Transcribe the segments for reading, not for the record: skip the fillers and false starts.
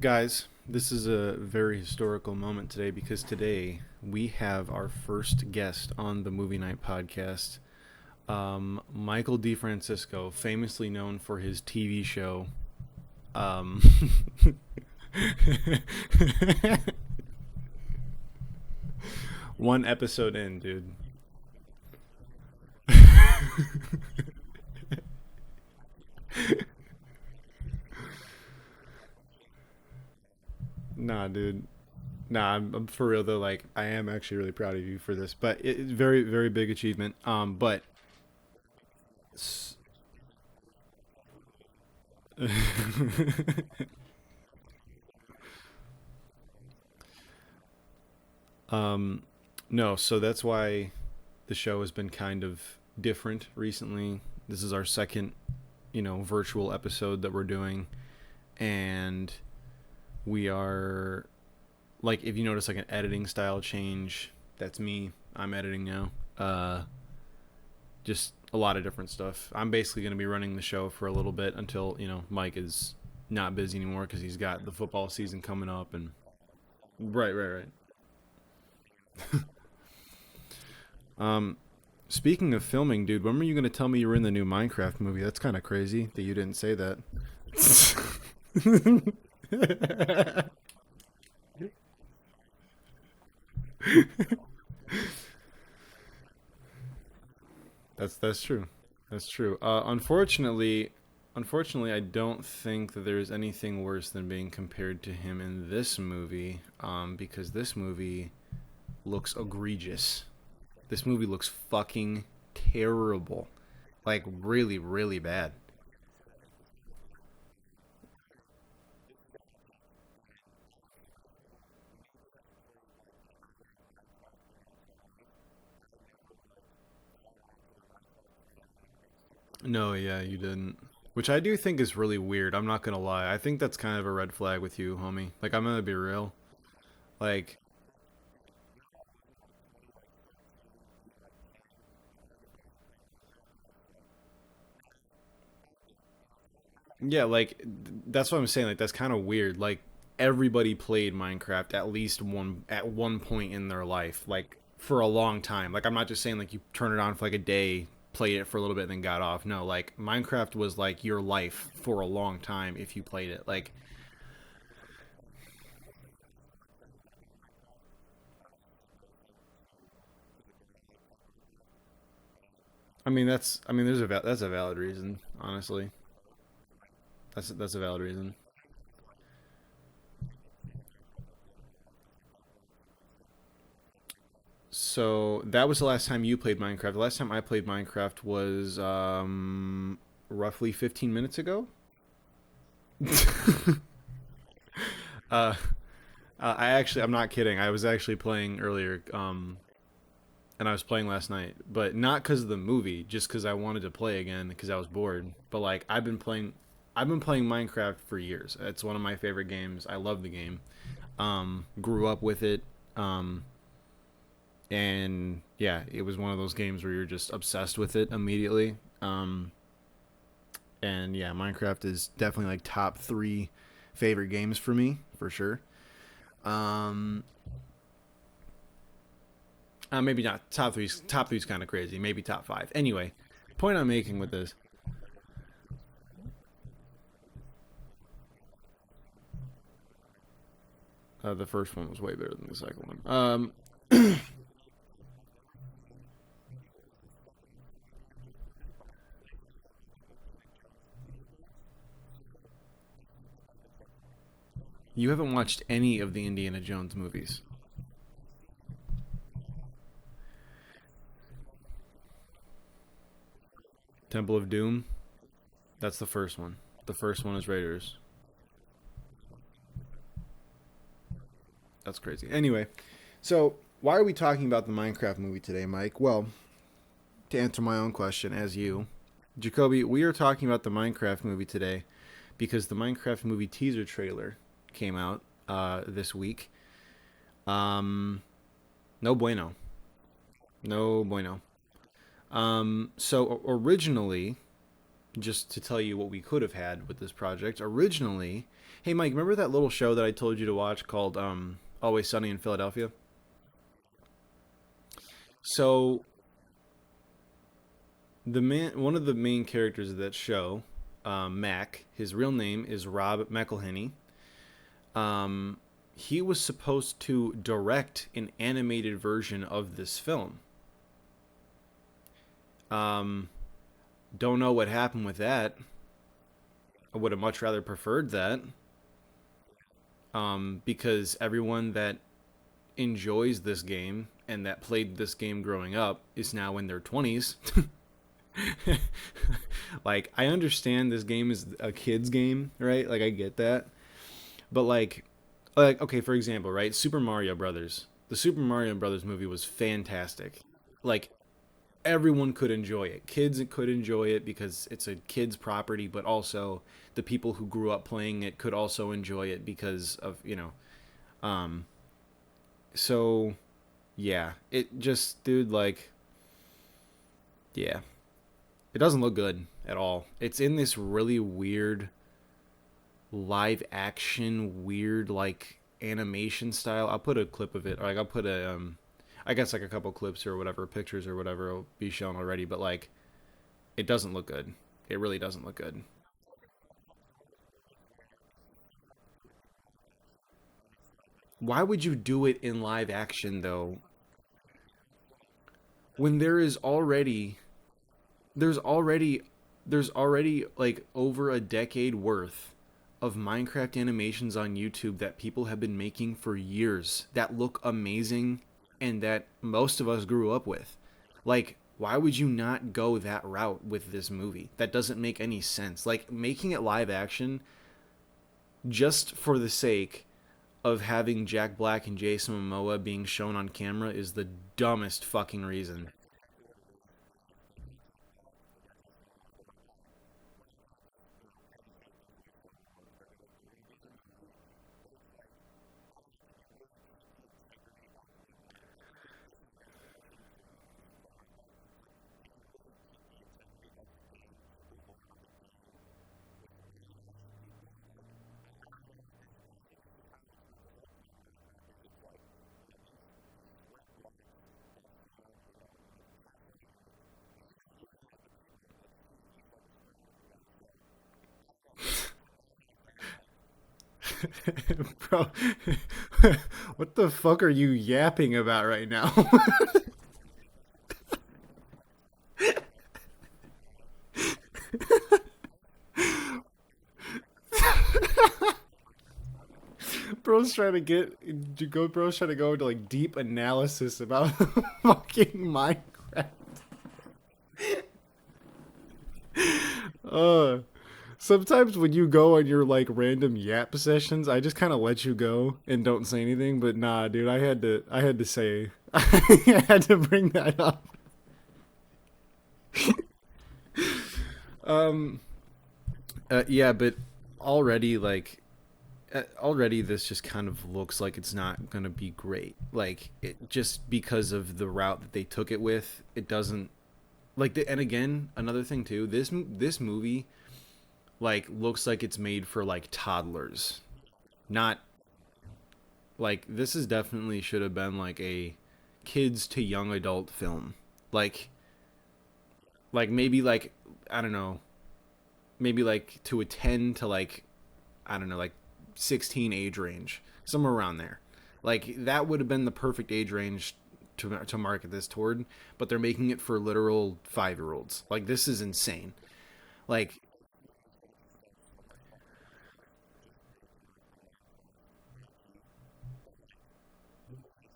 Guys, this is a very historical moment today because today we have our first guest on the Movie Night podcast. Michael DeFrancisco, famously known for his TV show. Um, One episode in, dude. Nah, dude. Nah, I'm for real though. Like, I am actually really proud of you for this, but it's very, very big achievement. But s- um, no. So that's why the show has been kind of different recently. This is our second, virtual episode that we're doing, and we are like, if you notice like an editing style change, that's me. I'm editing now. Just a lot of different stuff. I'm basically going to be running the show for a little bit until Mike is not busy anymore because he's got the football season coming up and right. Um, Speaking of filming, dude, when were you going to tell me you were in the new Minecraft movie? That's kind of crazy that you didn't say that. That's true. That's true. Unfortunately, I don't think that there's anything worse than being compared to him in this movie. Because this movie looks egregious. This movie looks fucking terrible. Like really, really bad. No, yeah, you didn't. Which I do think is really weird. I'm not gonna lie. I think that's kind of a red flag with you, homie. Like, I'm gonna be real. Like, yeah, like that's what I'm saying. Like, that's kind of weird. Like, everybody played Minecraft at one point in their life, like for a long time. Like, I'm not just saying like you turn it on for like a day, played it for a little bit, and then got off. No, like Minecraft was like your life for a long time if you played it. Like, I mean, that's a valid reason. Honestly, that's a valid reason. So that was the last time you played Minecraft. The last time I played Minecraft was roughly 15 minutes ago. uh, I'm not kidding. I was actually playing earlier, and I was playing last night, but not because of the movie, just because I wanted to play again because I was bored. But like, I've been playing Minecraft for years. It's one of my favorite games. I love the game. Grew up with it. Um, and yeah, it was one of those games where you're just obsessed with it immediately. And yeah, Minecraft is definitely like top three favorite games for me for sure. Um, Maybe not top three. Top three's kind of crazy. Maybe top five. Anyway, point I'm making with this, the first one was way better than the second one. You haven't watched any of the Indiana Jones movies. Temple of Doom. That's the first one. The first one is Raiders. That's crazy. Anyway, so why are we talking about the Minecraft movie today, Mike? Well, to answer my own question, as you, Jacoby, we are talking about the Minecraft movie today because the Minecraft movie teaser trailer came out this week. Um, no bueno. No bueno. So originally, just to tell you what we could have had with this project, originally Hey, Mike, remember that little show that I told you to watch called Always Sunny in Philadelphia? So one of the main characters of that show, Mac, his real name is Rob McElhenney. Um, he was supposed to direct an animated version of this film. Um, don't know what happened with that. I would have much rather preferred that. Because everyone that enjoys this game and that played this game growing up is now in their 20s. Like, I understand this game is a kid's game, right? Like, I get that. But like okay, for example, right? Super Mario Brothers. The Super Mario Brothers movie was fantastic. Like, everyone could enjoy it. Kids could enjoy it because it's a kid's property, but also the people who grew up playing it could also enjoy it because of, um so yeah, it just, dude, like, yeah, it doesn't look good at all. It's in this really weird live action, weird, like, animation style. I'll put a clip of it. Like, I'll put a I guess like a couple clips or whatever, pictures or whatever will be shown already, but like, it doesn't look good. It really doesn't look good. Why would you do it in live action though, when there's already there's already like over a decade worth of Minecraft animations on YouTube that people have been making for years that look amazing and that most of us grew up with. Like, why would you not go that route with this movie? That doesn't make any sense. Like, making it live action just for the sake of having Jack Black and Jason Momoa being shown on camera is the dumbest fucking reason. Bro, what the fuck are you yapping about right now? Bro's trying to bro's trying to go into like deep analysis about fucking Minecraft. Uh Sometimes when you go on your like random yap sessions, I just kind of let you go and don't say anything. But nah, dude, I had to say, I had to bring that up. Um, yeah, but already like already this just kind of looks like it's not gonna be great. Like, it just because of the route that they took it with, it doesn't like. And again, another thing too, this movie like looks like it's made for like toddlers, not like, this is definitely should have been like a kids to young adult film. Like maybe like, I don't know, maybe like to a 10 to like, I don't know, like 16 age range, somewhere around there. Like, that would have been the perfect age range to market this toward, but they're making it for literal 5-year olds. Like, this is insane. Like,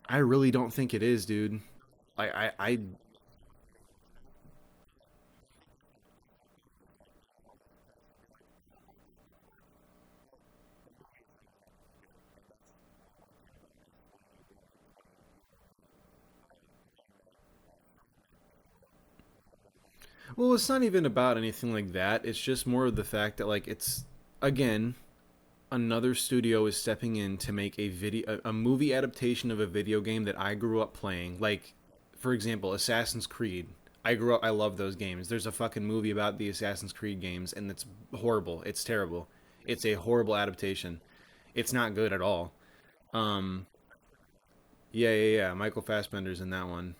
I really don't think it is, dude. I well, it's not even about anything like that. It's just more of the fact that, like, it's, again, another studio is stepping in to make a movie adaptation of a video game that I grew up playing. Like, for example, Assassin's Creed. I love those games. There's a fucking movie about the Assassin's Creed games, and it's horrible. It's terrible. It's a horrible adaptation. It's not good at all. Um, yeah, yeah, yeah. Michael Fassbender's in that one.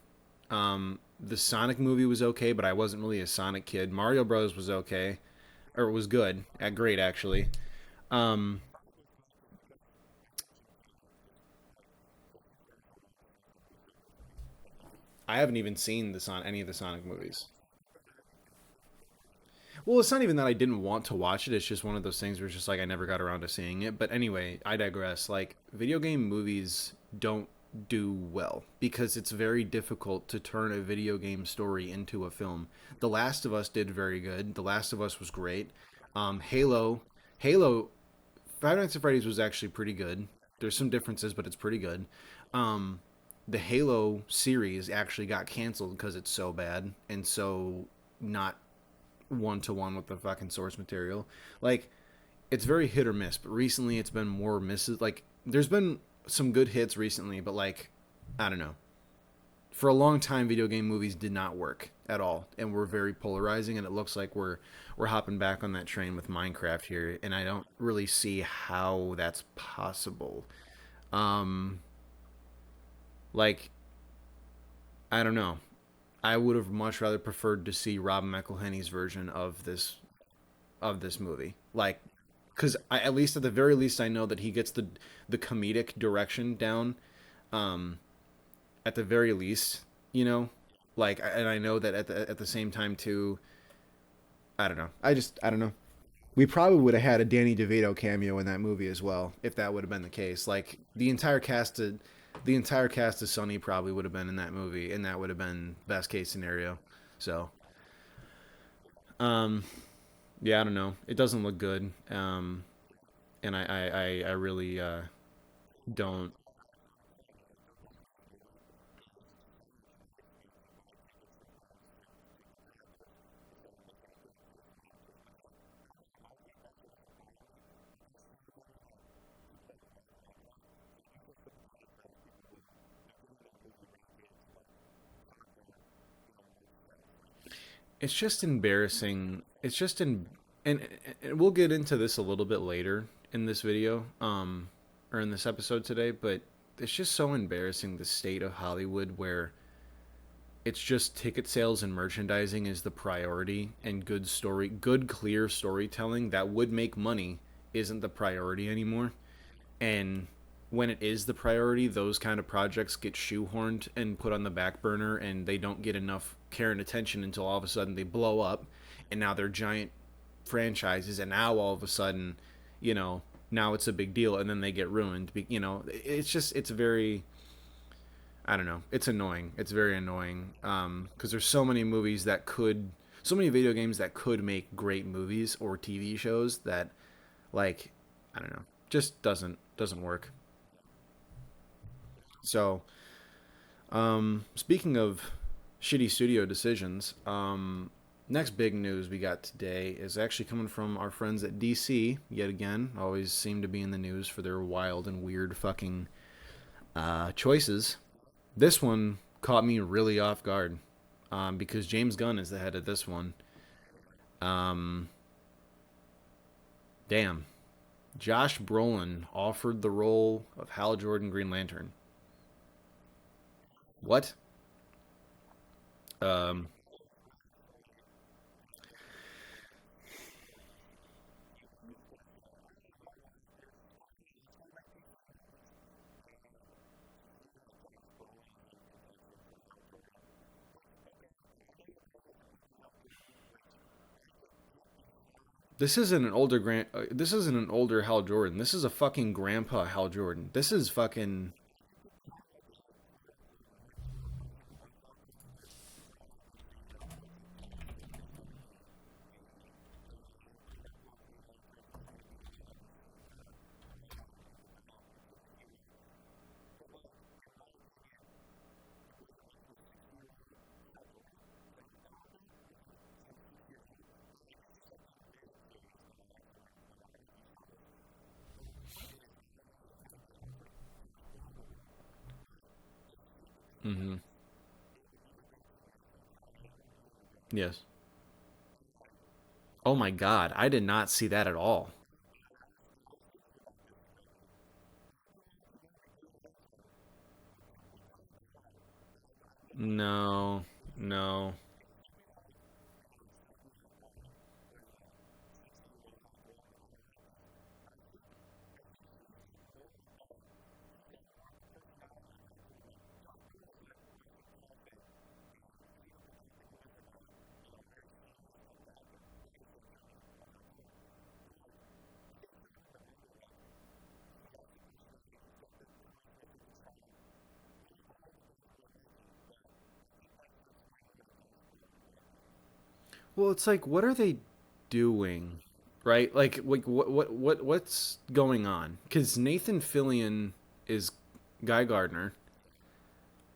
The Sonic movie was okay, but I wasn't really a Sonic kid. Mario Bros was okay, or it was good, great actually. Um, I haven't even seen any of the Sonic movies. Well, it's not even that I didn't want to watch it. It's just one of those things where it's just like I never got around to seeing it. But anyway, I digress. Like video game movies don't do well because it's very difficult to turn a video game story into a film. The Last of Us did very good. The Last of Us was great. Halo, Five Nights at Freddy's was actually pretty good. There's some differences, but it's pretty good. Um, the Halo series actually got canceled because it's so bad and so not one to one with the fucking source material. Like it's very hit or miss, but recently it's been more misses. Like there's been some good hits recently, but like I don't know. For a long time, video game movies did not work at all, and were very polarizing. And it looks like we're hopping back on that train with Minecraft here, and I don't really see how that's possible. Um, like I don't know. I would have much rather preferred to see Rob McElhenney's version of this movie. Like, because at least at the very least, I know that he gets the comedic direction down. Um, at the very least, you know, like, and I know that at the same time too. I don't know. I don't know. We probably would have had a Danny DeVito cameo in that movie as well if that would have been the case. Like the entire cast of Sonny probably would have been in that movie, and that would have been best case scenario. So, um, yeah, I don't know. It doesn't look good. And I really don't. It's just embarrassing. It's just in, and we'll get into this a little bit later in this video, or in this episode today. But it's just so embarrassing the state of Hollywood where it's just ticket sales and merchandising is the priority, and good clear storytelling that would make money isn't the priority anymore. And when it is the priority, those kind of projects get shoehorned and put on the back burner, and they don't get enough care and attention until all of a sudden they blow up, and now they're giant franchises, and now all of a sudden, you know, now it's a big deal, and then they get ruined. You know, it's just it's very I don't know. It's annoying. It's very annoying because there's so many movies that could, so many video games that could make great movies or TV shows that, like, I don't know, just doesn't work. So, speaking of shitty studio decisions, next big news we got today is actually coming from our friends at DC. Yet again, always seem to be in the news for their wild and weird fucking choices. This one caught me really off guard because James Gunn is the head of this one. Um, damn. Josh Brolin offered the role of Hal Jordan Green Lantern. What? Um, this isn't an older Grant. This isn't an older Hal Jordan. This is a fucking grandpa Hal Jordan. This is fucking. Mm-hmm. Yes. Oh my god, I did not see that at all. No, no. Well, it's like, what are they doing, right? Like what's going on? Because Nathan Fillion is Guy Gardner.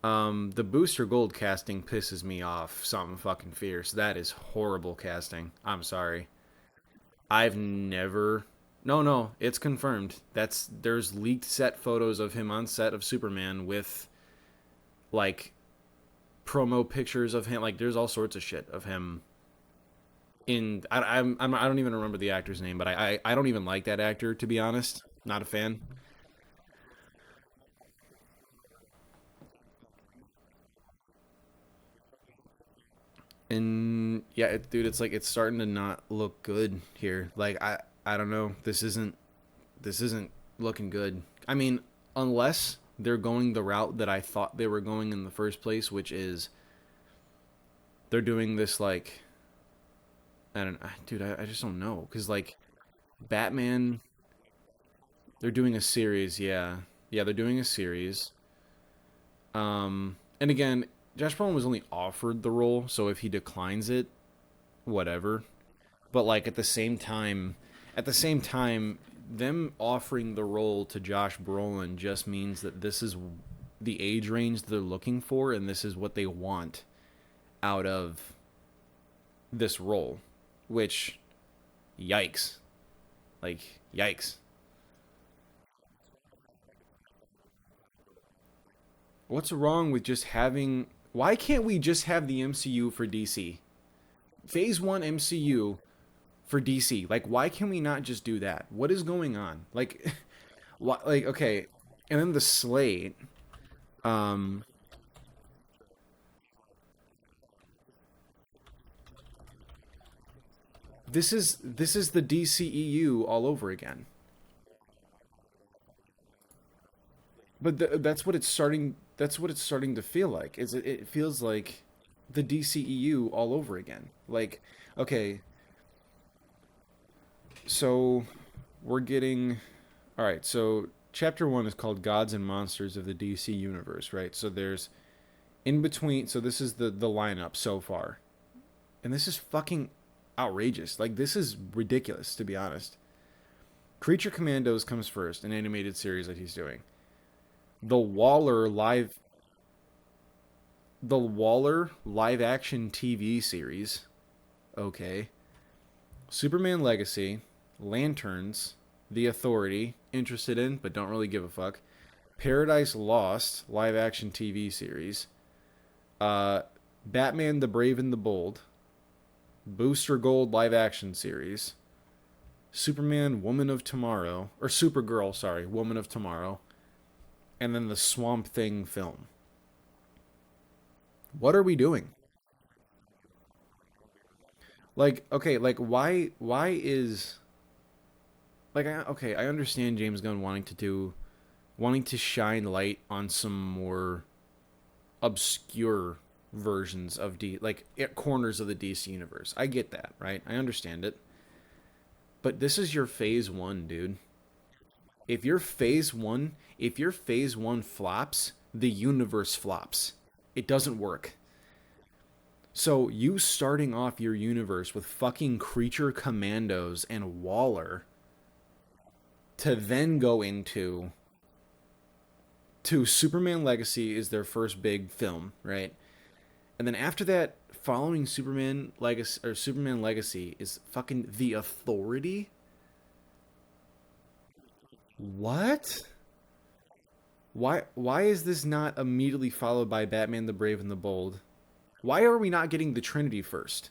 The Booster Gold casting pisses me off something fucking fierce. That is horrible casting. I'm sorry. I've never. No, no, it's confirmed. There's leaked set photos of him on set of Superman with like promo pictures of him. Like there's all sorts of shit of him in. I don't even remember the actor's name, but I don't even like that actor, to be honest. Not a fan. And yeah, dude, it's like it's starting to not look good here. Like I don't know. This isn't looking good. I mean, unless they're going the route that I thought they were going in the first place, which is they're doing this like I don't, dude, I just don't know because like Batman, they're doing a series. Yeah, yeah, they're doing a series. And again, Josh Brolin was only offered the role, so if he declines it, whatever. But like at the same time, them offering the role to Josh Brolin just means that this is the age range they're looking for, and this is what they want out of this role. Which, yikes! Like yikes! What's wrong with just having? Why can't we just have the MCU for DC? Phase one MCU for DC. Like, why can we not just do that? What is going on? Like, what? Like, okay, and then the slate. Um, this is the DCEU all over again. But that's what it's starting. That's what it's starting to feel like. It feels like the DCEU all over again. Like, okay, so we're getting all right. So chapter one is called Gods and Monsters of the DC Universe, right? So there's in between. So this is the lineup so far, and this is fucking outrageous. Like this is ridiculous, to be honest. Creature Commandos comes first, an animated series that he's doing. The Waller live the Waller live action TV series. Okay. Superman Legacy, Lanterns, The Authority, interested in but don't really give a fuck. Paradise Lost live action TV series. Uh Batman the Brave and the Bold, Booster Gold live action series. Superman Woman of Tomorrow or Supergirl, sorry, Woman of Tomorrow, and then the Swamp Thing film. What are we doing? Like, okay, like why is like okay, I understand James Gunn wanting to shine light on some more obscure versions of like corners of the DC universe. I get that, right? I understand it. But this is your phase 1, dude. If your phase 1 flops, the universe flops. It doesn't work. So you starting off your universe with fucking Creature Commandos and Waller to then go into to Superman Legacy is their first big film, right? And then after that, following Superman Legacy is fucking The Authority. What? Why is this not immediately followed by Batman the Brave and the Bold? Why are we not getting the Trinity first?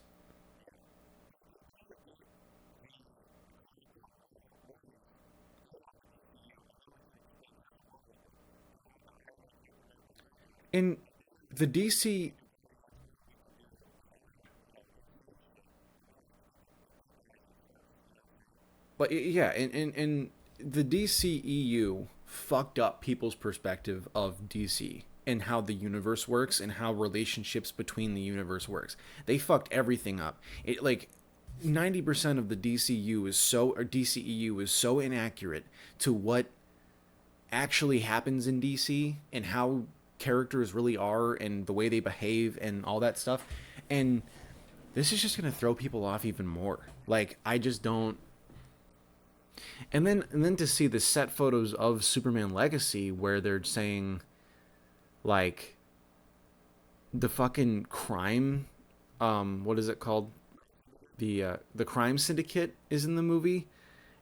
And the DC, but yeah, and the DCEU fucked up people's perspective of DC and how the universe works and how relationships between the universe works. They fucked everything up. It like 90% of the DCU is so or DCEU is so inaccurate to what actually happens in DC and how characters really are and the way they behave and all that stuff. And this is just going to throw people off even more. Like I just don't. And then to see the set photos of Superman Legacy where they're saying like the fucking crime what is it called? The crime syndicate is in the movie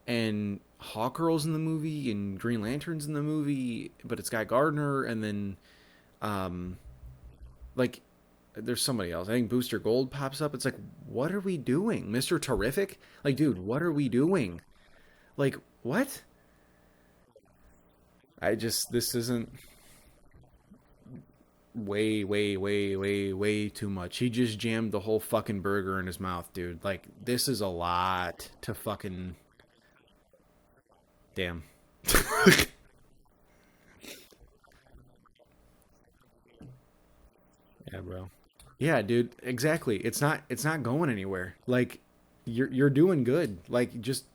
and Hawkgirl's in the movie and Green Lantern's in the movie, but it's Guy Gardner and then um like there's somebody else. I think Booster Gold pops up. It's like, what are we doing? Mr. Terrific? Like, dude, what are we doing? Like, what? I just this isn't way too much. He just jammed the whole fucking burger in his mouth, dude. Like, this is a lot to fucking damn. Yeah, bro. Yeah, dude, exactly. It's not going anywhere. Like you're doing good. Like just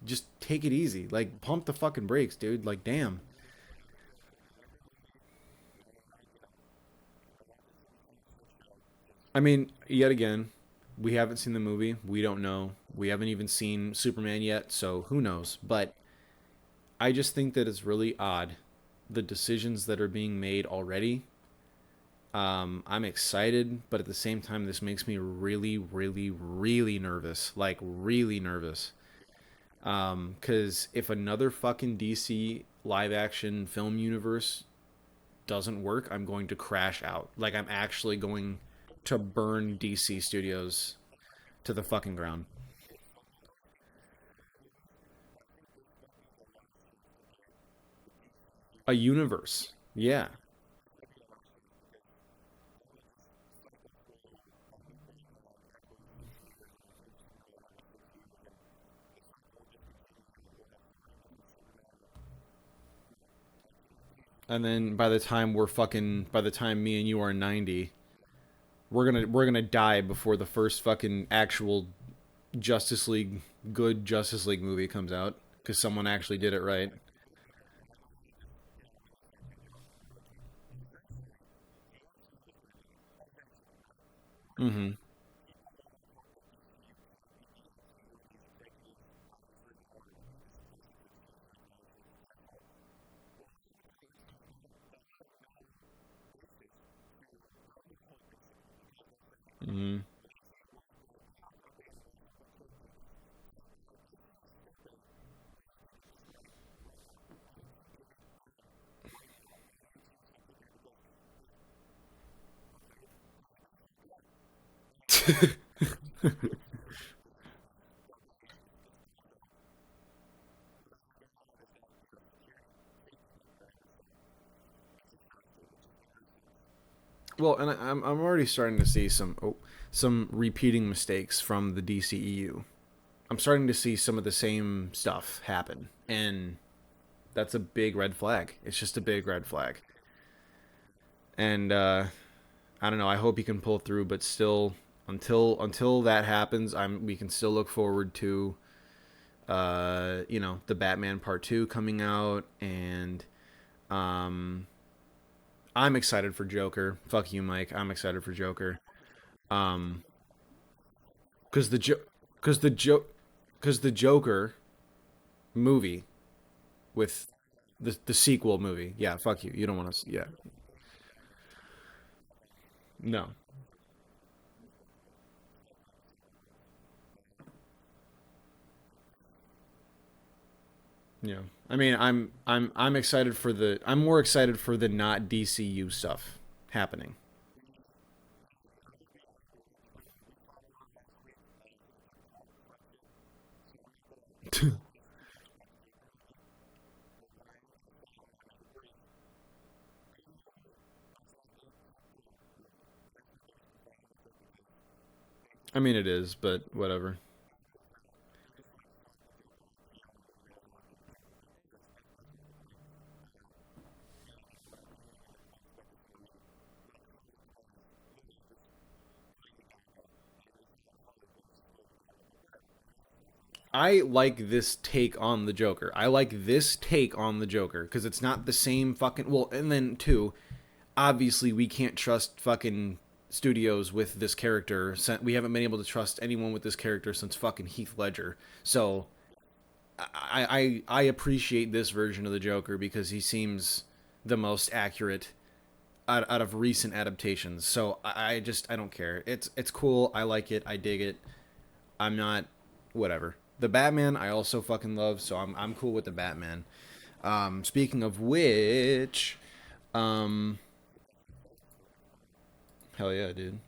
take it easy. Like pump the fucking brakes, dude. Like damn. I mean, yet again, we haven't seen the movie. We don't know. We haven't even seen Superman yet, so who knows? But I just think that it's really odd the decisions that are being made already. I'm excited, but at the same time, this makes me really nervous. Like really nervous. Because if another fucking DC live action film universe doesn't work, I'm going to crash out. Like I'm actually going to burn DC Studios to the fucking ground. A universe, yeah. And then by the time me and you are 90, we're gonna die before the first fucking actual Justice League good Justice League movie comes out because someone actually did it right. Mm-hmm. Mm-hmm. Well, and I'm already starting to see some repeating mistakes from the DCEU. I'm starting to see some of the same stuff happen, and that's a big red flag. It's just a big red flag. And I don't know. I hope he can pull through, but still, until that happens, we can still look forward to the Batman Part Two coming out, and um, I'm excited for Joker. Fuck you, Mike. I'm excited for Joker. Um, because the jo- because the jo- because the Joker movie with the sequel movie. Yeah, fuck you. You don't want to. Yeah, no. Yeah. I mean, I'm excited for the. I'm more excited for the not DCU stuff happening. I mean, it is, but whatever. I like this take on the Joker. I like this take on the Joker because it's not the same fucking. Well, and then, too, obviously, we can't trust fucking studios with this character. We haven't been able to trust anyone with this character since fucking Heath Ledger. So I appreciate this version of the Joker because he seems the most accurate out of recent adaptations. So I don't care. It's cool. I like it. I dig it. I'm not whatever. The Batman I also fucking love, so I'm cool with the Batman. Speaking of which, um, hell yeah, dude.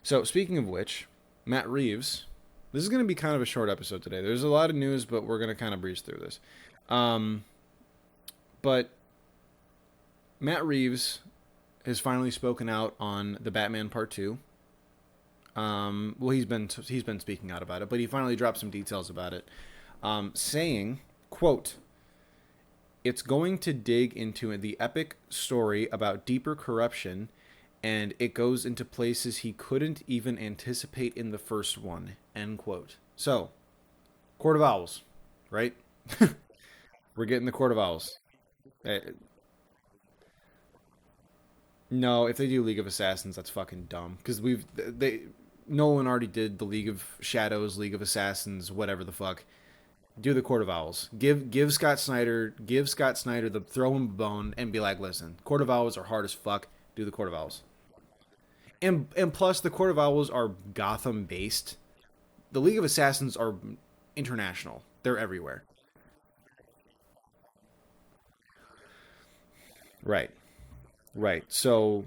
So speaking of which, Matt Reeves. This is going to be kind of a short episode today. There's a lot of news, but we're going to kind of breeze through this. Um, but Matt Reeves has finally spoken out on the Batman Part Two. Well, he's been speaking out about it, but he finally dropped some details about it, saying, "quote It's going to dig into the epic story about deeper corruption, and it goes into places he couldn't even anticipate in the first one." End quote. So, Court of Owls, right? We're getting the Court of Owls. Uh, no, if they do League of Assassins, that's fucking dumb. Because Nolan already did the League of Shadows, League of Assassins, whatever the fuck. Do the Court of Owls. Give Scott Snyder the throw him a bone and be like, listen, Court of Owls are hard as fuck. Do the Court of Owls. And plus the Court of Owls are Gotham based. The League of Assassins are international. They're everywhere. Right. Right. So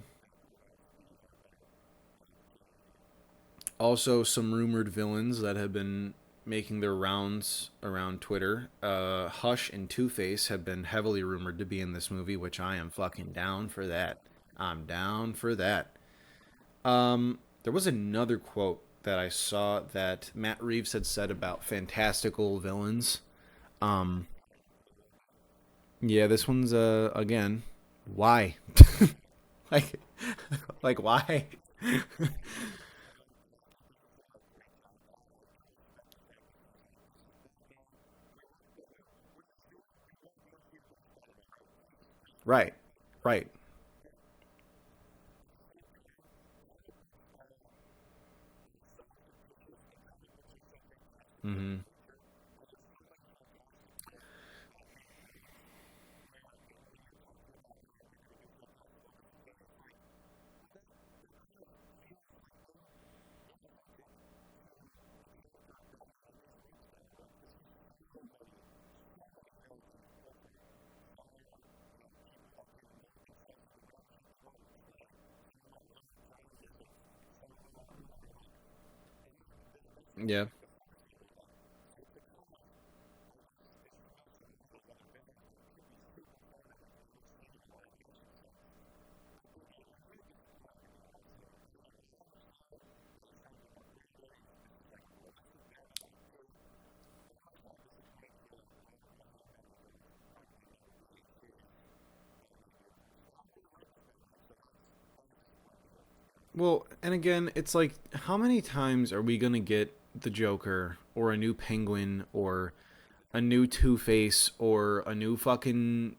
also some rumored villains that have been making their rounds around Twitter. Hush and Two Face have been heavily rumored to be in this movie, which I am fucking down for that. I'm down for that. There was another quote that I saw that Matt Reeves had said about fantastical villains. Um, yeah, this one's again, why? like, like why? Right, right. Hmm. Yeah. Well, and again, it's like, how many times are we gonna get the Joker or a new Penguin or a new Two Face or a new fucking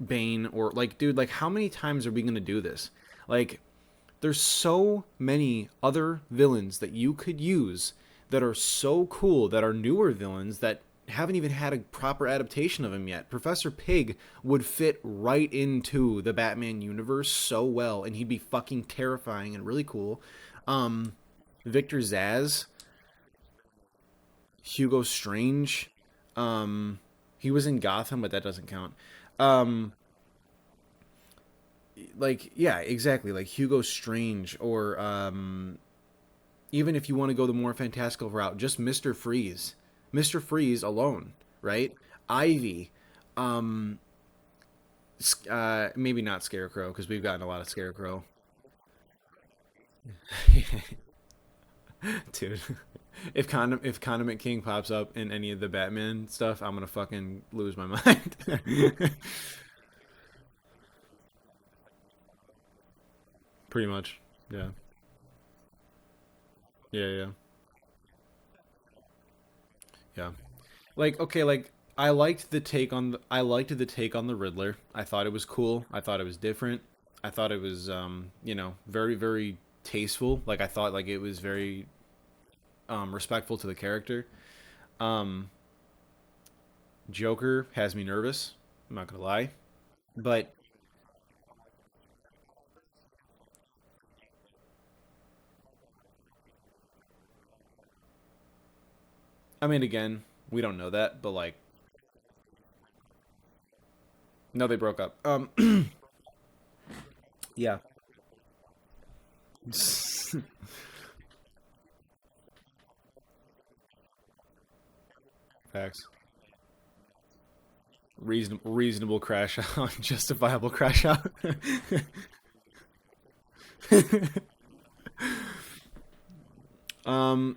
Bane or like, dude, like, how many times are we gonna do this? Like, there's so many other villains that you could use that are so cool that are newer villains that haven't even had a proper adaptation of him yet. Professor Pig would fit right into the Batman universe so well, and he'd be fucking terrifying and really cool. Um, Victor Zaz, Hugo Strange, he was in Gotham, but that doesn't count. Um, like yeah, exactly, like Hugo Strange or even if you want to go the more fantastical route, just Mr. Freeze. Mr. Freeze alone, right? Ivy, um, maybe not Scarecrow because we've gotten a lot of Scarecrow. Dude. If Condiment King pops up in any of the Batman stuff, I'm gonna fucking lose my mind. Pretty much. Yeah. Yeah, yeah. Yeah. Like okay, like I liked the take on the Riddler. I thought it was cool. I thought it was different. I thought it was very very tasteful. Like I thought like it was very respectful to the character. Um Joker has me nervous. I'm not gonna lie, but I mean, again, we don't know that, but like, no, they broke up. Yeah. Facts. Reasonable crash out, justifiable crash out.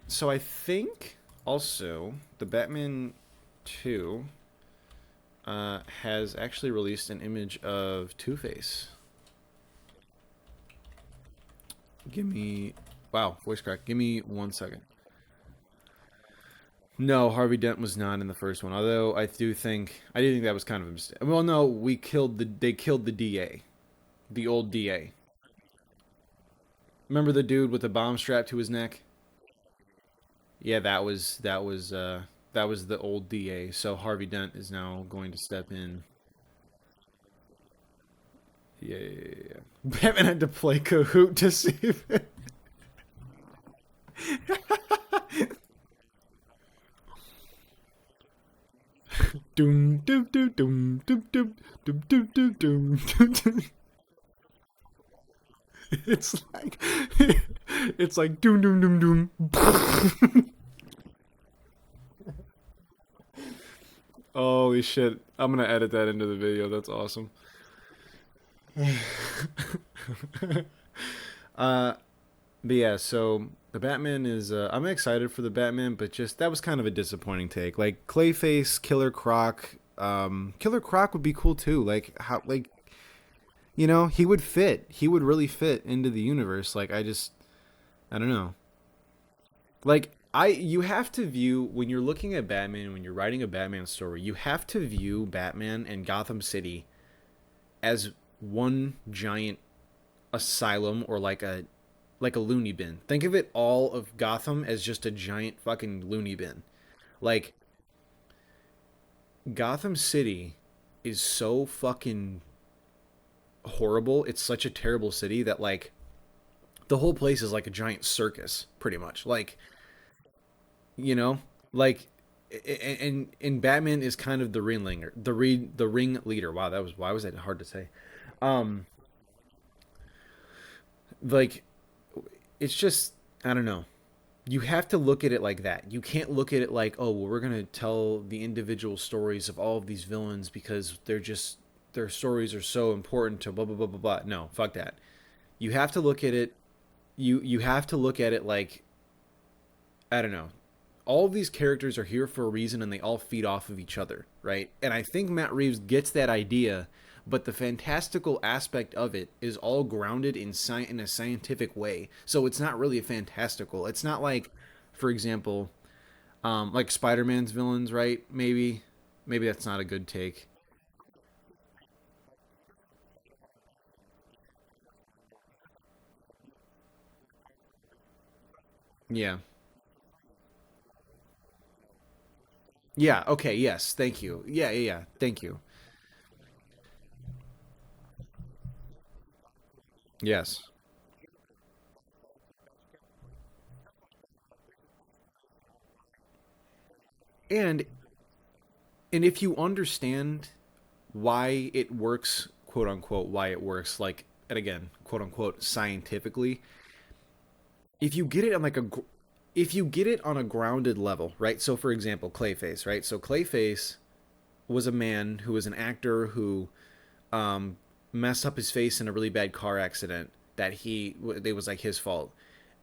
So I think also the Batman 2 has actually released an image of Two Face. Give me, wow, voice crack. Give me 1 second. No, Harvey Dent was not in the first one. Although I do think that was kind of a mistake. Well, no, they killed the DA, the old DA. Remember the dude with the bomb strapped to his neck? Yeah, that was the old DA. So Harvey Dent is now going to step in. Yeah, yeah, yeah, yeah. Batman had to play Kahoot to save it. Doom doom doom doom doom doom doom doom doom doom doom. It's like it's like doom doom doom doom. Holy shit! I'm gonna edit that into the video. That's awesome. uh, but yeah, so the Batman is. I'm excited for the Batman, but just that was kind of a disappointing take. Like Clayface, Killer Croc. Killer Croc would be cool too. Like how, like he would fit. He would really fit into the universe. Like I don't know. Like you have to view when you're looking at Batman, when you're writing a Batman story, you have to view Batman and Gotham City as one giant asylum or like a loony bin. Think of it all of Gotham as just a giant fucking loony bin. Like Gotham City is so fucking horrible. It's such a terrible city that like the whole place is like a giant circus pretty much. Like, you know, like and Batman is kind of the ringleader, the ring leader. Wow, that was why was that hard to say? Um like it's just I don't know. You have to look at it like that. You can't look at it like, oh, well, we're gonna tell the individual stories of all of these villains because their stories are so important to blah blah blah blah blah. No, fuck that. You have to look at it. You have to look at it like I don't know. All of these characters are here for a reason, and they all feed off of each other, right? And I think Matt Reeves gets that idea, but the fantastical aspect of it is all grounded in a scientific way. So it's not really a fantastical. It's not like, for example, like Spider-Man's villains, right? Maybe that's not a good take. Yeah. Yeah. Okay. Yes. Thank you. Yeah. Yeah. Yeah. Thank you. Yes. And and if you understand why it works, quote unquote, why it works, like, and again, quote unquote, scientifically, if you get it on like a, if you get it on a grounded level, right? So, for example, Clayface, right? So Clayface was a man who was an actor who messed up his face in a really bad car accident that he it was like his fault,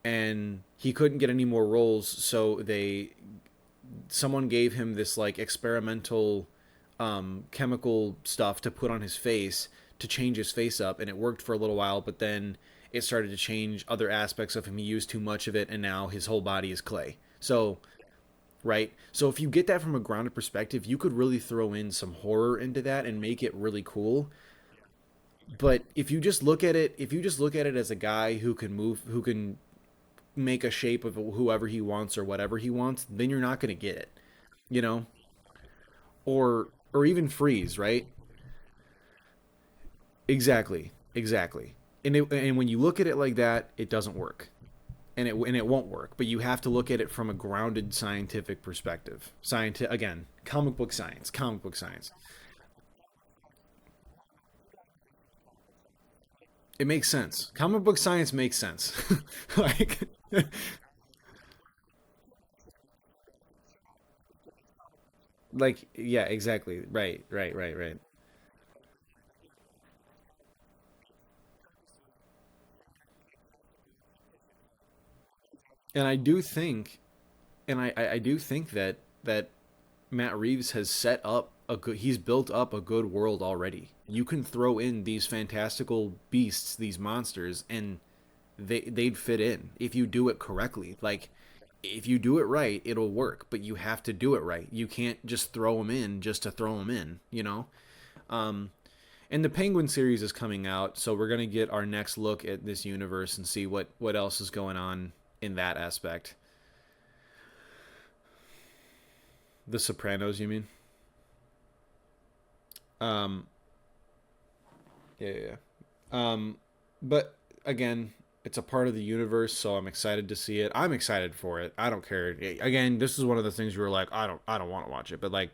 and he couldn't get any more roles, so they someone gave him this like experimental chemical stuff to put on his face to change his face up, and it worked for a little while, but then it started to change other aspects of him. He used too much of it, and now his whole body is clay. So, right? So if you get that from a grounded perspective, you could really throw in some horror into that and make it really cool. But if you just look at it as a guy who can move, who can make a shape of whoever he wants or whatever he wants, then you're not going to get it, you know? Or even freeze, right? Exactly. Exactly. And when you look at it like that, it doesn't work. And it won't work, but you have to look at it from a grounded scientific perspective. Again, comic book science. It makes sense. Comic book science makes sense. like like yeah, exactly. Right, right, right, right. And I do think and I do think that Matt Reeves has set up a good he's built up a good world already. You can throw in these fantastical beasts, these monsters, and they'd fit in if you do it correctly. Like if you do it right, it'll work, but you have to do it right. You can't just throw them in just to throw them in, you know? Um and the Penguin series is coming out, so we're going to get our next look at this universe and see what else is going on in that aspect. The Sopranos, you mean? Um, yeah, yeah, yeah. But again, it's a part of the universe, so I'm excited to see it. I'm excited for it. I don't care. Again, this is one of the things where like I don't want to watch it, but like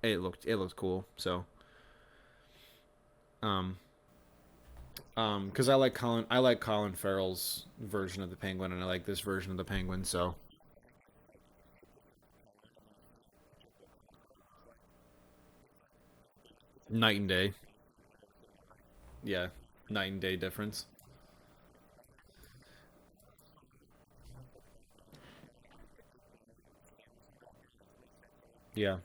it looked cool. So um because I like Colin Farrell's version of the Penguin, and I like this version of the Penguin. So night and day. Yeah, night and day difference. Yeah,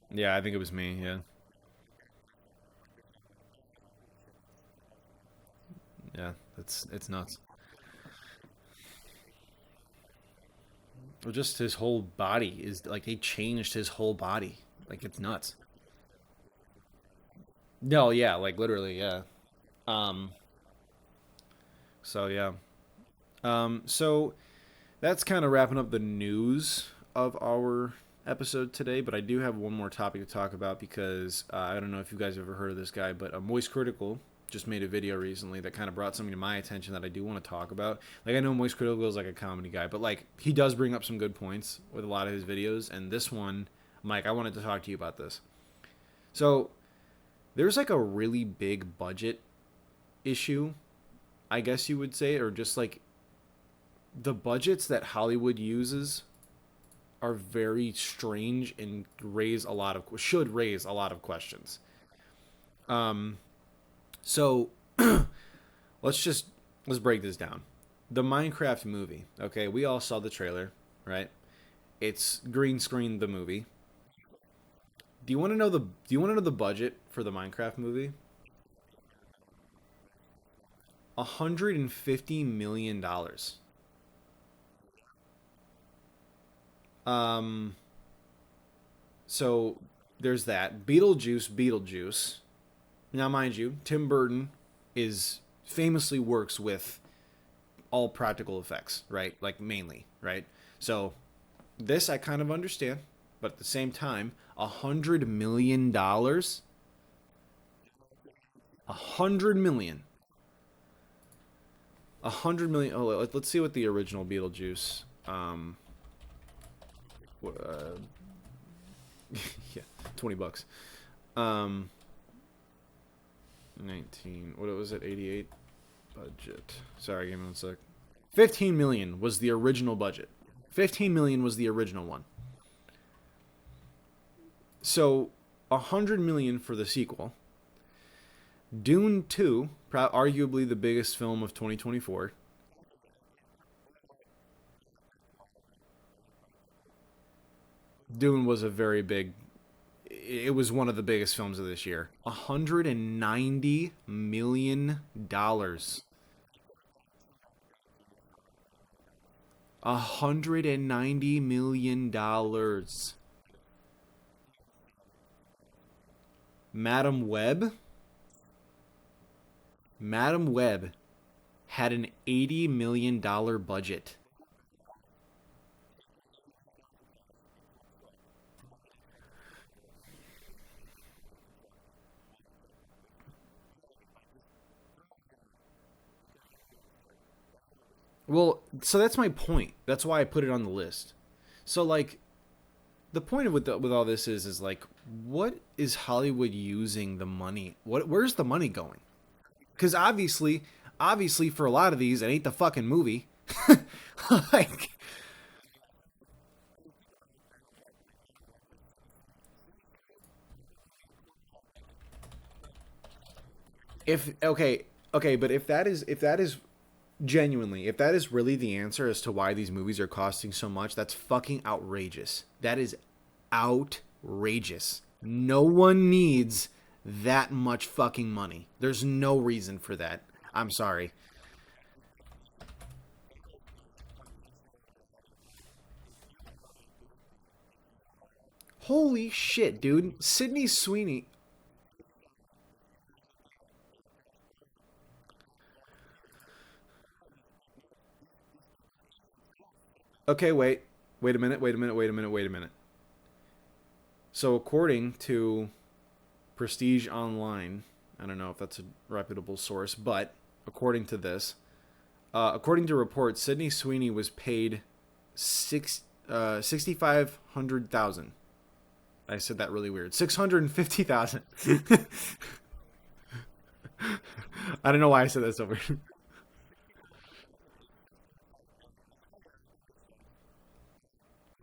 yeah. I think it was me. Yeah, yeah. It's nuts. Well, just his whole body is like they changed his whole body. Like it's nuts. No, yeah, like literally, yeah. Um, so yeah. So that's kind of wrapping up the news of our episode today. But I do have one more topic to talk about because I don't know if you guys have ever heard of this guy, but Moist Critical just made a video recently that kind of brought something to my attention that I do want to talk about. Like I know Moist Critical is like a comedy guy, but like he does bring up some good points with a lot of his videos. And this one, Mike, I wanted to talk to you about this. So there's like a really big budget issue, I guess you would say, or just like the budgets that Hollywood uses are very strange and raise a lot of should raise a lot of questions. Um, so let's just let's break this down. The Minecraft movie. Okay, we all saw the trailer, right? It's green screen the movie. Do you want to know the Do you want to know the budget for the Minecraft movie? $150 million. Um, so there's that Beetlejuice. Now, mind you, Tim Burton is famously works with all practical effects, right? Like mainly, right? So this I kind of understand, but at the same time, $100 million, 100 million, 100 million. Oh, let's see what the original Beetlejuice. Uh, yeah, $20. Um, 19. What was it? 88 budget. Sorry, give me one sec. 15 million was the original budget. 15 million was the original one. So 100 million for the sequel. Dune 2, arguably the biggest film of 2024. Dune was a very big. It was one of the biggest films of this year. $190 million. $190 million. Madam Web. Madam Web had an $80 million budget. Well, so that's my point. That's why I put it on the list. So like the point of with all this is like what is Hollywood using the money? Where's the money going? Cuz obviously for a lot of these it ain't the fucking movie. Like if okay, but if that is genuinely, if that is really the answer as to why these movies are costing so much, that's fucking outrageous. That is outrageous. No one needs that much fucking money. There's no reason for that. I'm sorry. Holy shit, dude. Sydney Sweeney. Okay, wait. Wait a minute, wait a minute, wait a minute, wait a minute. So, according to Prestige Online, I don't know if that's a reputable source, but according to this, according to reports, Sydney Sweeney was paid 6,500,000. I said that really weird. 650,000. I don't know why I said that so weird.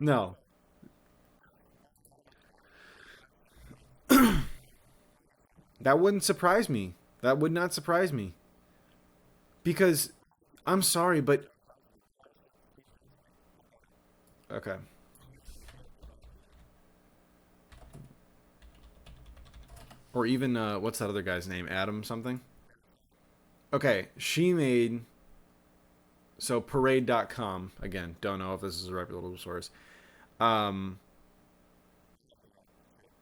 No, that wouldn't surprise me. That would not surprise me because I'm sorry, but okay. Or even what's that other guy's name? Adam something. Okay, she made so parade.com again. Don't know if this is a reputable source. Um,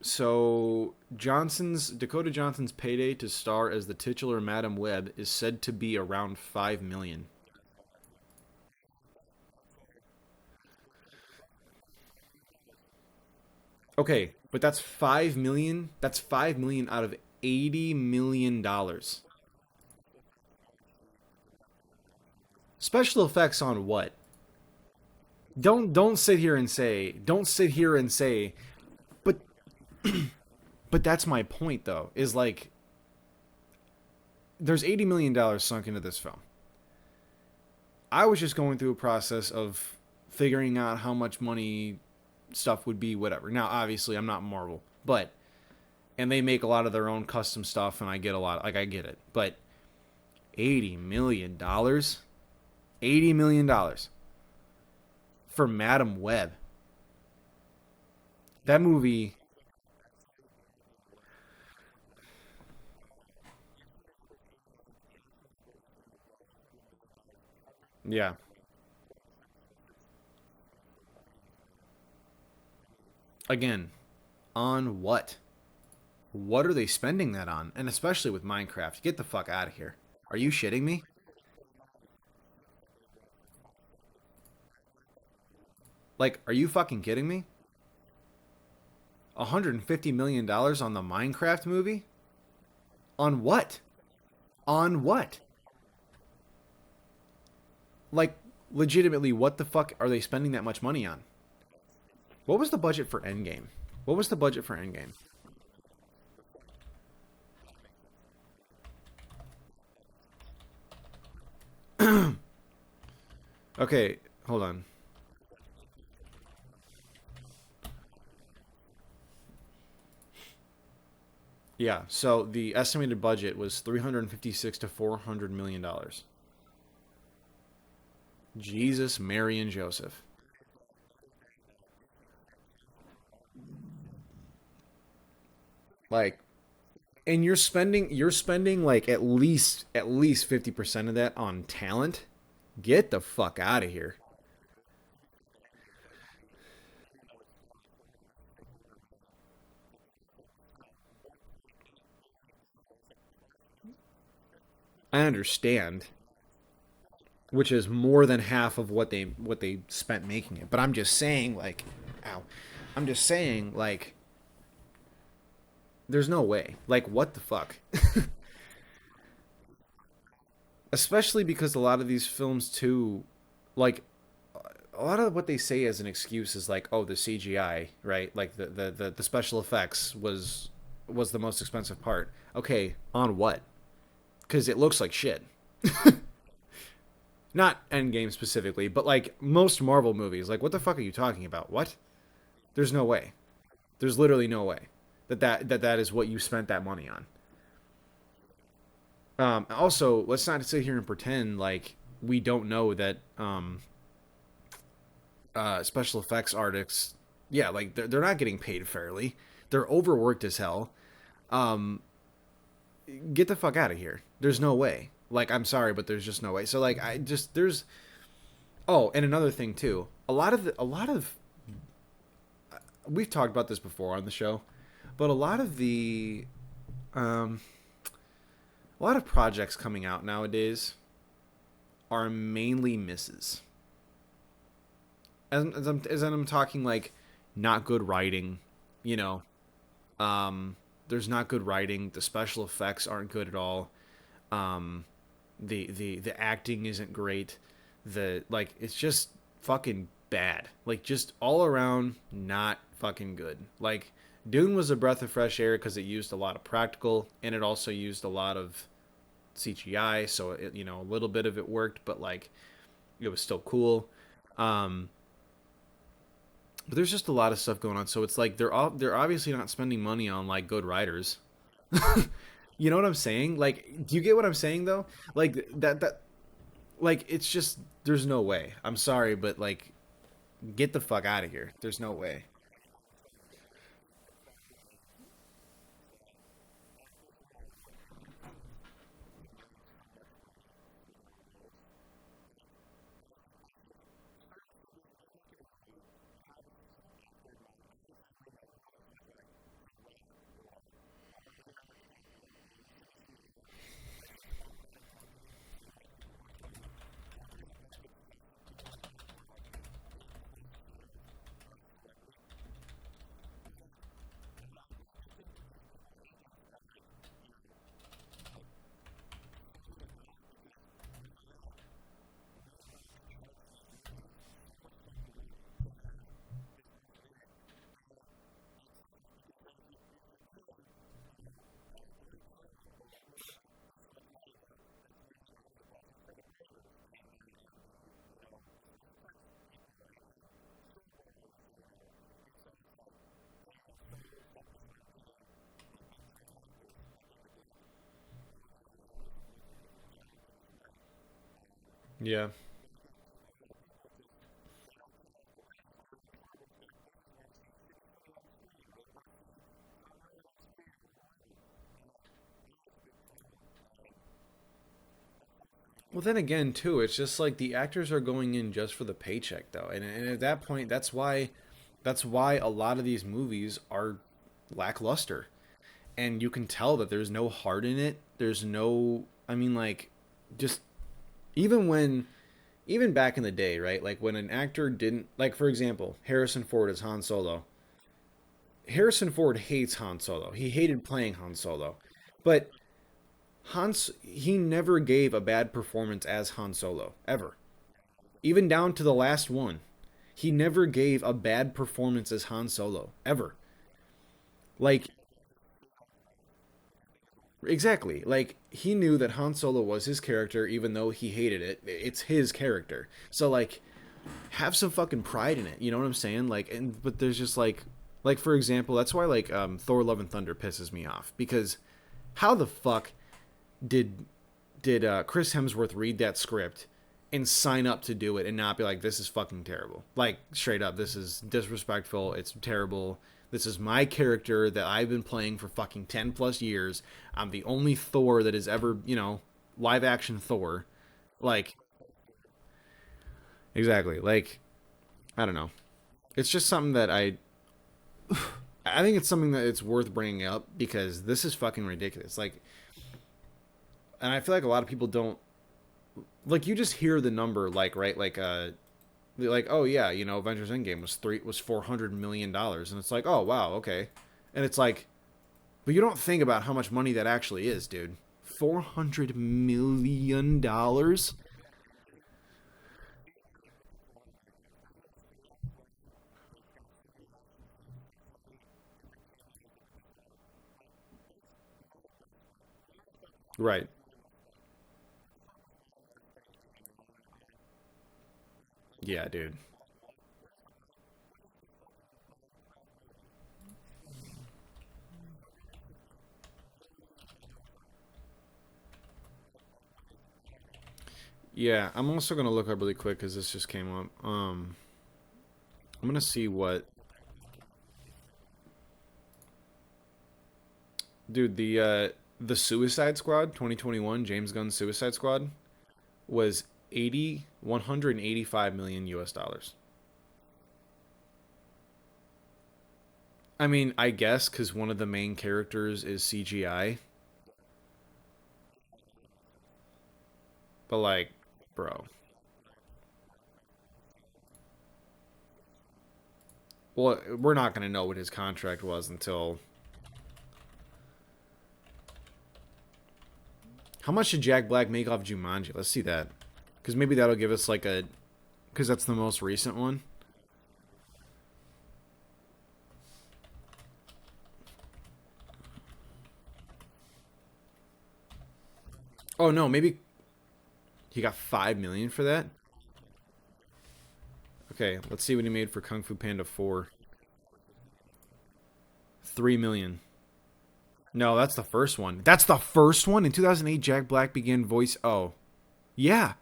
so Dakota Johnson's payday to star as the titular Madam Web is said to be around 5 million. Okay, but that's 5 million. That's 5 million out of $80 million. Special effects on what? Don't sit here and say but but that's my point though. Is like there's $80 million sunk into this film. I was just going through a process of figuring out how much money stuff would be, whatever. Now, obviously, I'm not Marvel, but and they make a lot of their own custom stuff, and I get a lot. Like I get it, but $80 million, $80 million for Madam Web. That movie, yeah. Again, on what? What are they spending that on? And especially with Minecraft, get the fuck out of here. Are you shitting me? Like, are you fucking kidding me? $150 million on the Minecraft movie? On what? On what? Like, legitimately, what the fuck are they spending that much money on? What was the budget for Endgame? What was the budget for Endgame? Okay, hold on. Yeah, so the estimated budget was 356 to $400 million. Jesus, Mary, and Joseph. Like, and you're spending like at least 50% of that on talent. Get the fuck out of here. I understand, which is more than half of what they spent making it. But I'm just saying, like, ow, I'm just saying, like, there's no way. Like, what the fuck? Especially because a lot of these films too, like, a lot of what they say as an excuse is like, oh, the CGI, right? Like the special effects was the most expensive part. Okay, on what? Because it looks like shit. Not Endgame specifically, but like most Marvel movies. Like, what the fuck are you talking about? What? There's no way. There's literally no way that is what you spent that money on. Also, let's not sit here and pretend like we don't know that special effects artists, yeah, like they're not getting paid fairly. They're overworked as hell. Um, get the fuck out of here. There's no way. Like, I'm sorry, but there's just no way. So like, I just there's oh, and another thing too. A lot of we've talked about this before on the show, but um, a lot of projects coming out nowadays are mainly misses. As I'm talking like not good writing, you know, there's not good writing. The special effects aren't good at all. Um, the acting isn't great. The like it's just fucking bad. Like just all around not fucking good. Like Dune was a breath of fresh air because it used a lot of practical and it also used a lot of CGI. So a little bit of it worked, but like it was still cool. Um, but there's just a lot of stuff going on. So it's like they're obviously not spending money on like good writers. You know what I'm saying? Like, do you get what I'm saying though? Like that like it's just there's no way. I'm sorry, but like get the fuck out of here. There's no way. Yeah. Well, then again, too, it's just like the actors are going in just for the paycheck, though, and at that point, that's why a lot of these movies are lackluster, and you can tell that there's no heart in it. There's no, I mean, like, just even when, even back in the day, right? Like when an actor didn't, like for example, Harrison Ford as Han Solo. Harrison Ford hates Han Solo. He hated playing Han Solo, but he never gave a bad performance as Han Solo ever. Even down to the last one, he never gave a bad performance as Han Solo ever. Like exactly, like he knew that Han Solo was his character, even though he hated it. It's his character, so like have some fucking pride in it. You know what I'm saying? Like, and but there's just like for example, that's why like Thor: Love and Thunder pisses me off because how the fuck did Chris Hemsworth read that script and sign up to do it and not be like, this is fucking terrible? Like straight up, this is disrespectful. It's terrible. This is my character that I've been playing for fucking 10 plus years. I'm the only Thor that has ever, live action Thor. Like, exactly. Like, I don't know. It's just something that I think it's something that it's worth bringing up because this is fucking ridiculous. Like, and I feel like a lot of people don't like you just hear the number like right like oh yeah, Avengers Endgame was $400 million, and it's like, oh wow, okay. And it's like, but you don't think about how much money that actually is, dude. $400 million. Right. Yeah, dude. Yeah, I'm also gonna look up really quick because this just came up. I'm gonna see what, dude. The Suicide Squad 2021 James Gunn's Suicide Squad was 185 million US dollars. I mean, I guess because one of the main characters is CGI, but like, bro. Well, we're not gonna know what his contract was until. How much did Jack Black make off Jumanji? Let's see that, because maybe that'll give us like a, because that's the most recent one. Oh no, maybe he got 5 million for that. Okay, let's see what he made for Kung Fu Panda 4. 3 million. No, that's the first one. That's the first one in 2008. Jack Black began voice. Oh, yeah,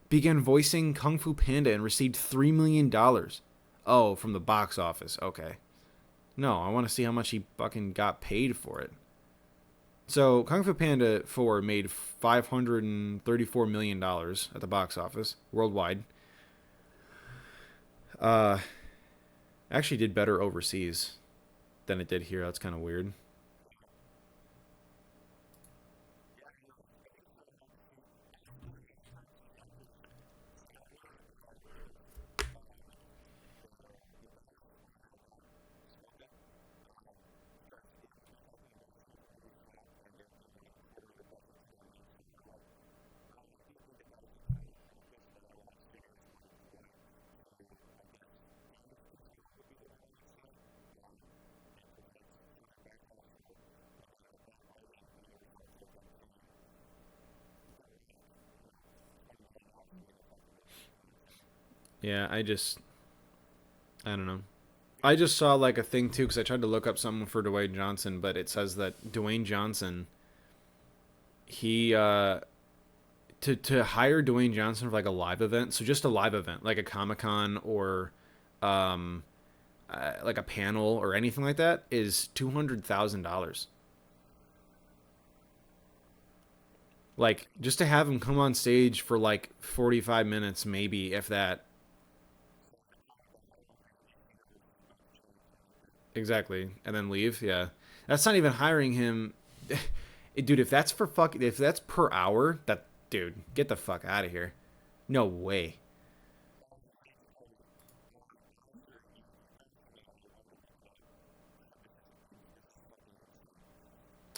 began voicing Kung Fu Panda and received $3 million. Oh, from the box office. Okay. No, I want to see how much he fucking got paid for it. So Kung Fu Panda 4 made $534 million at the box office worldwide. Uh, actually did better overseas than it did here. That's kind of weird. Yeah, I don't know. I just saw like a thing too because I tried to look up something for Dwayne Johnson, but it says that Dwayne Johnson, he to hire Dwayne Johnson for like a live event, so just a live event like a Comic Con or um like a panel or anything like that is $200,000. Like just to have him come on stage for like 45 minutes, maybe if that. Exactly, and then leave. Yeah, that's not even hiring him. Dude, if that's per hour, that dude, get the fuck out of here. No way.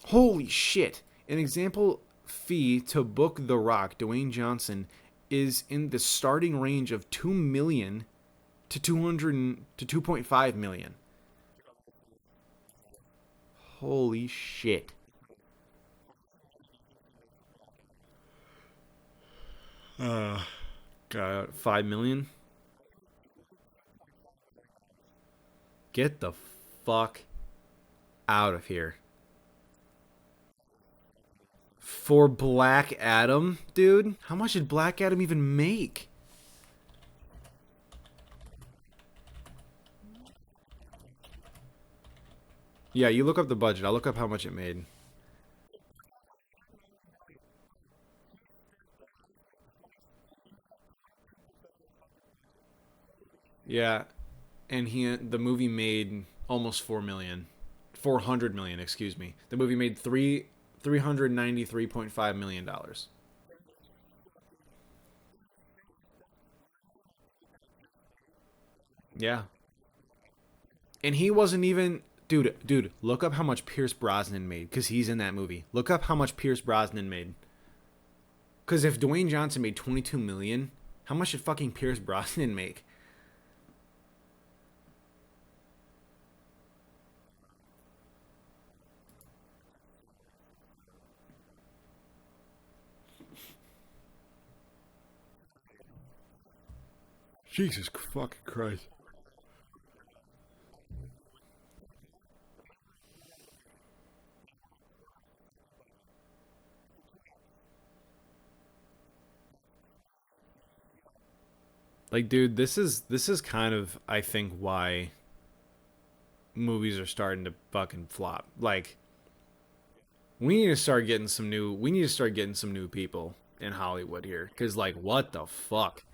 Holy shit. An example fee to book The Rock, Dwayne Johnson, is in the starting range of 2 million to 200 to 2.5 million. Holy shit. Got 5 million. Get the fuck out of here. For Black Adam, dude? How much did Black Adam even make? Yeah, you look up the budget. I'll look up how much it made. Yeah, and the movie made almost 4 million, 400 million. Excuse me. The movie made $393.5 million. Yeah, and he wasn't even. Dude, look up how much Pierce Brosnan made because he's in that movie. Look up how much Pierce Brosnan made. Because if Dwayne Johnson made 22 million, how much did fucking Pierce Brosnan make? Jesus fucking Christ. Like, dude, this is kind of I think why movies are starting to fucking flop. Like, we need to start getting some new people in Hollywood here cuz like what the fuck?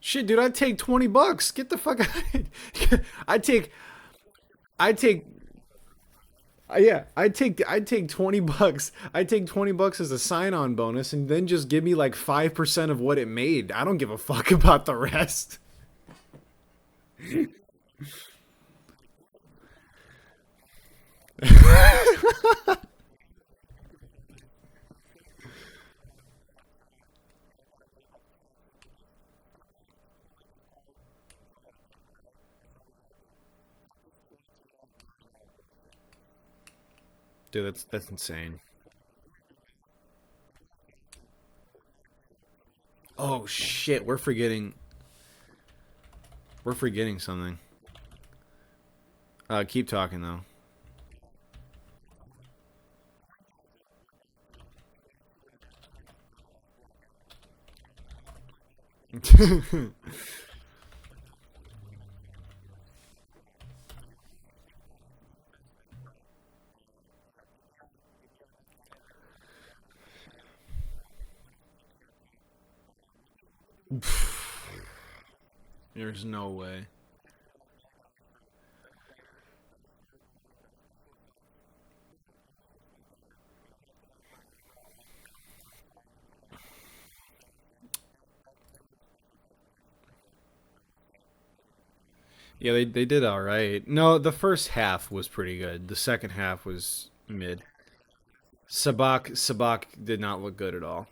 Shit, dude, I'd take $20. Get the fuck out. I'd take I'd take yeah, I'd take $20. I'd take $20 as a sign-on bonus and then just give me like 5% of what it made. I don't give a fuck about the rest. Dude, that's insane. Oh shit, we're forgetting something. Keep talking though. There's no way. Yeah, they did all right. No, the first half was pretty good. The second half was mid. Sabak did not look good at all.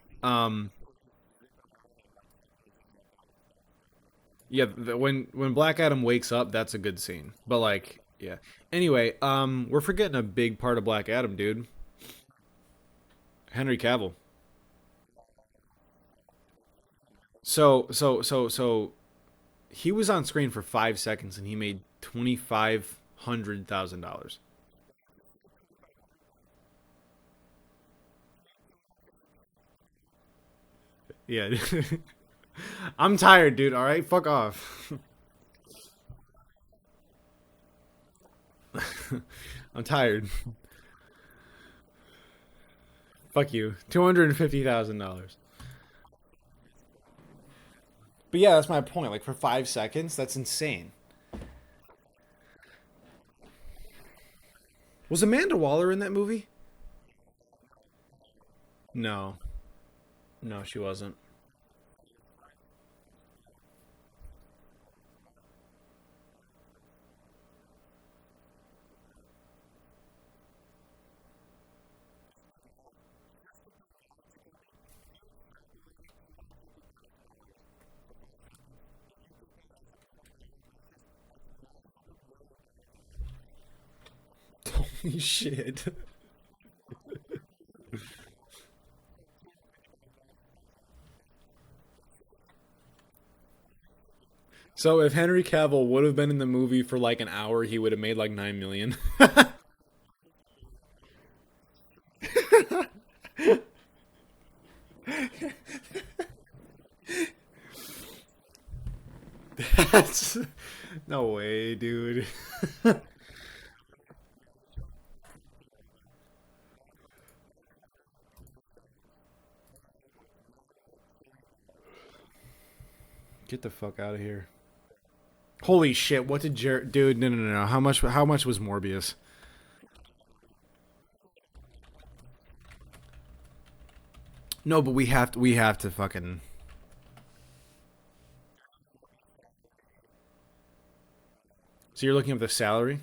Yeah, when Black Adam wakes up, that's a good scene. But like, yeah. Anyway, we're forgetting a big part of Black Adam, dude. Henry Cavill. So he was on screen for 5 seconds and he made $2,500,000. Yeah, I'm tired, dude. All right, fuck off. I'm tired. Fuck you. $250,000. But yeah, that's my point. Like for 5 seconds, that's insane. Was Amanda Waller in that movie? No, no, she wasn't. Holy shit. So if Henry Cavill would have been in the movie for like an hour, he would have made like 9 million. No way, dude. Get the fuck out of here. Holy shit! What did Jared? Dude, no, no, no, no. How much? How much was Morbius? No, but we have to fucking. So you're looking at the salary?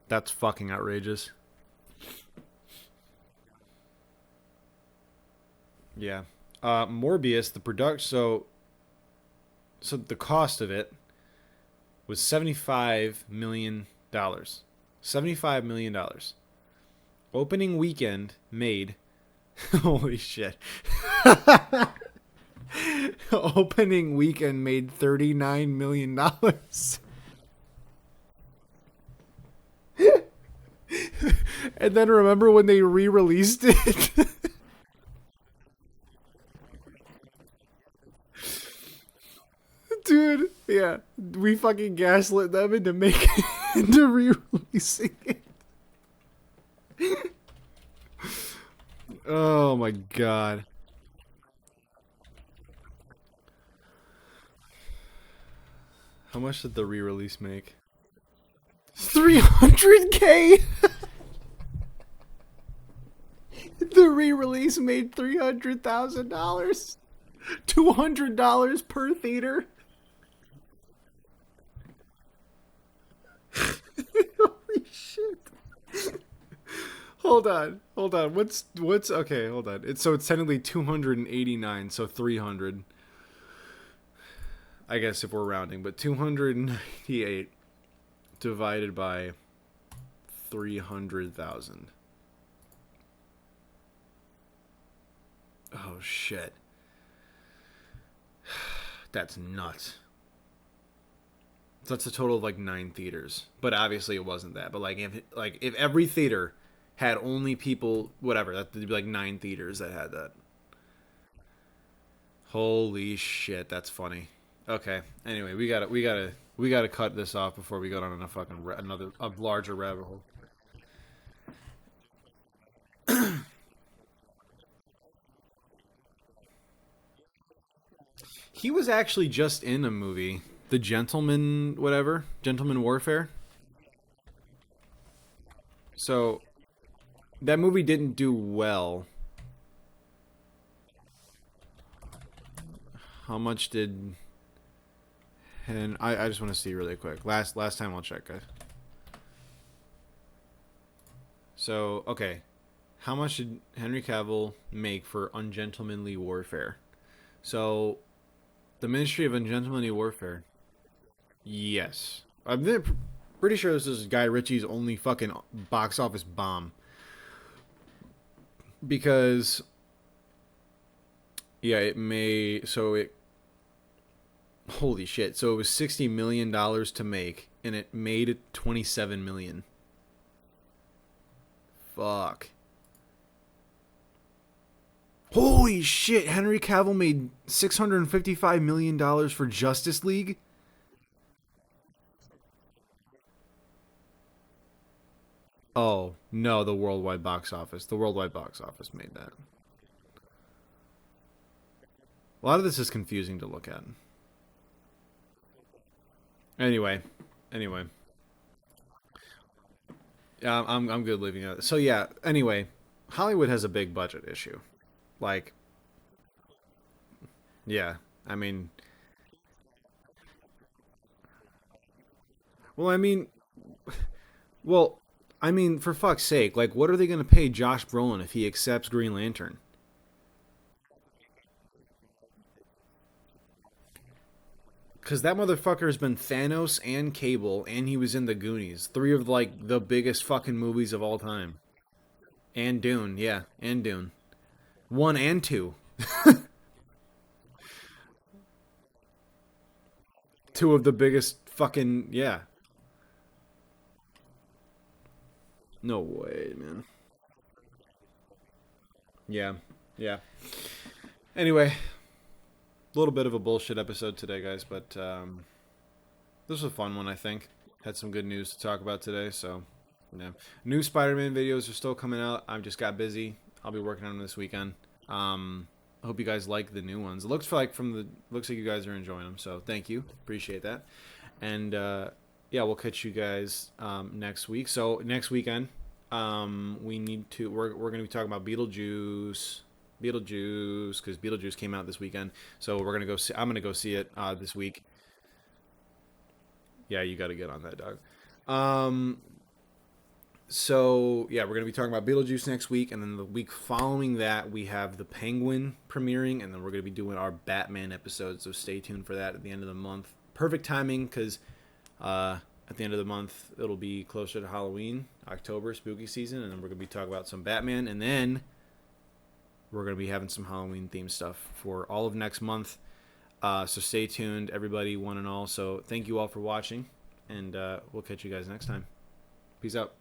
That's fucking outrageous. Yeah. Morbius, the product. So the cost of it was $75 million. $75 million. Opening weekend made. Holy shit. Opening weekend made $39 million. And then remember when they re-released it? Dude, yeah. We fucking gaslit them into making into re-releasing it. Oh my god. How much did the re-release make? 300K. The re-release made $300,000. $200 per theater. Holy shit. Hold on. What's okay? Hold on. It's technically 289, so 300. I guess if we're rounding, but 298 divided by 300,000. Oh shit. That's nuts. So that's a total of like 9 theaters. But obviously it wasn't that. But like if every theater had only people whatever, that'd be like 9 theaters that had that. Holy shit, that's funny. Okay. Anyway, we gotta cut this off before we go down a fucking another a larger rabbit hole. He was actually just in a movie, The Gentleman, whatever, Gentleman Warfare. So that movie didn't do well. How much did? And I just want to see really quick. Last time I'll check, guys. So okay, how much did Henry Cavill make for Ungentlemanly Warfare? So the Ministry of Ungentlemanly Warfare. Yes, pretty sure this is Guy Ritchie's only fucking box office bomb because yeah, it may so it holy shit. So it was $60 million to make, and it made 27 million. Fuck. Holy shit! Henry Cavill made $655 million for Justice League. Oh no, the worldwide box office. The worldwide box office made that. A lot of this is confusing to look at. Anyway, anyway, yeah, I'm good leaving it. So yeah. Anyway, Hollywood has a big budget issue. Like, yeah. I mean, well, I mean, well, I mean, for fuck's sake, like, what are they gonna pay Josh Brolin if he accepts Green Lantern? Because that motherfucker has been Thanos and Cable, and he was in the Goonies, three of like the biggest fucking movies of all time. And Dune, yeah, and Dune, one and two, two of the biggest fucking yeah. No way, man. Yeah, yeah. Anyway, a little bit of a bullshit episode today, guys, but this was a fun one, I think. Had some good news to talk about today, so yeah. New Spider-Man videos are still coming out. I've just got busy. I'll be working on them this weekend. I hope you guys like the new ones. It looks like you guys are enjoying them, so thank you. Appreciate that. And yeah, we'll catch you guys next week. So next weekend, we're going to be talking about Beetlejuice, because Beetlejuice came out this weekend. So we're gonna go see. I'm gonna go see it this week. Yeah, you got to get on that, dog. Um, so yeah, we're gonna be talking about Beetlejuice next week, and then the week following that we have the Penguin premiering, and then we're gonna be doing our Batman episode. So stay tuned for that at the end of the month. Perfect timing because at the end of the month it'll be closer to Halloween, October, spooky season, and then we're gonna be talking about some Batman, and then we're gonna be having some Halloween themed stuff for all of next month. So stay tuned, everybody, one and all. So thank you all for watching, and we'll catch you guys next time. Peace out.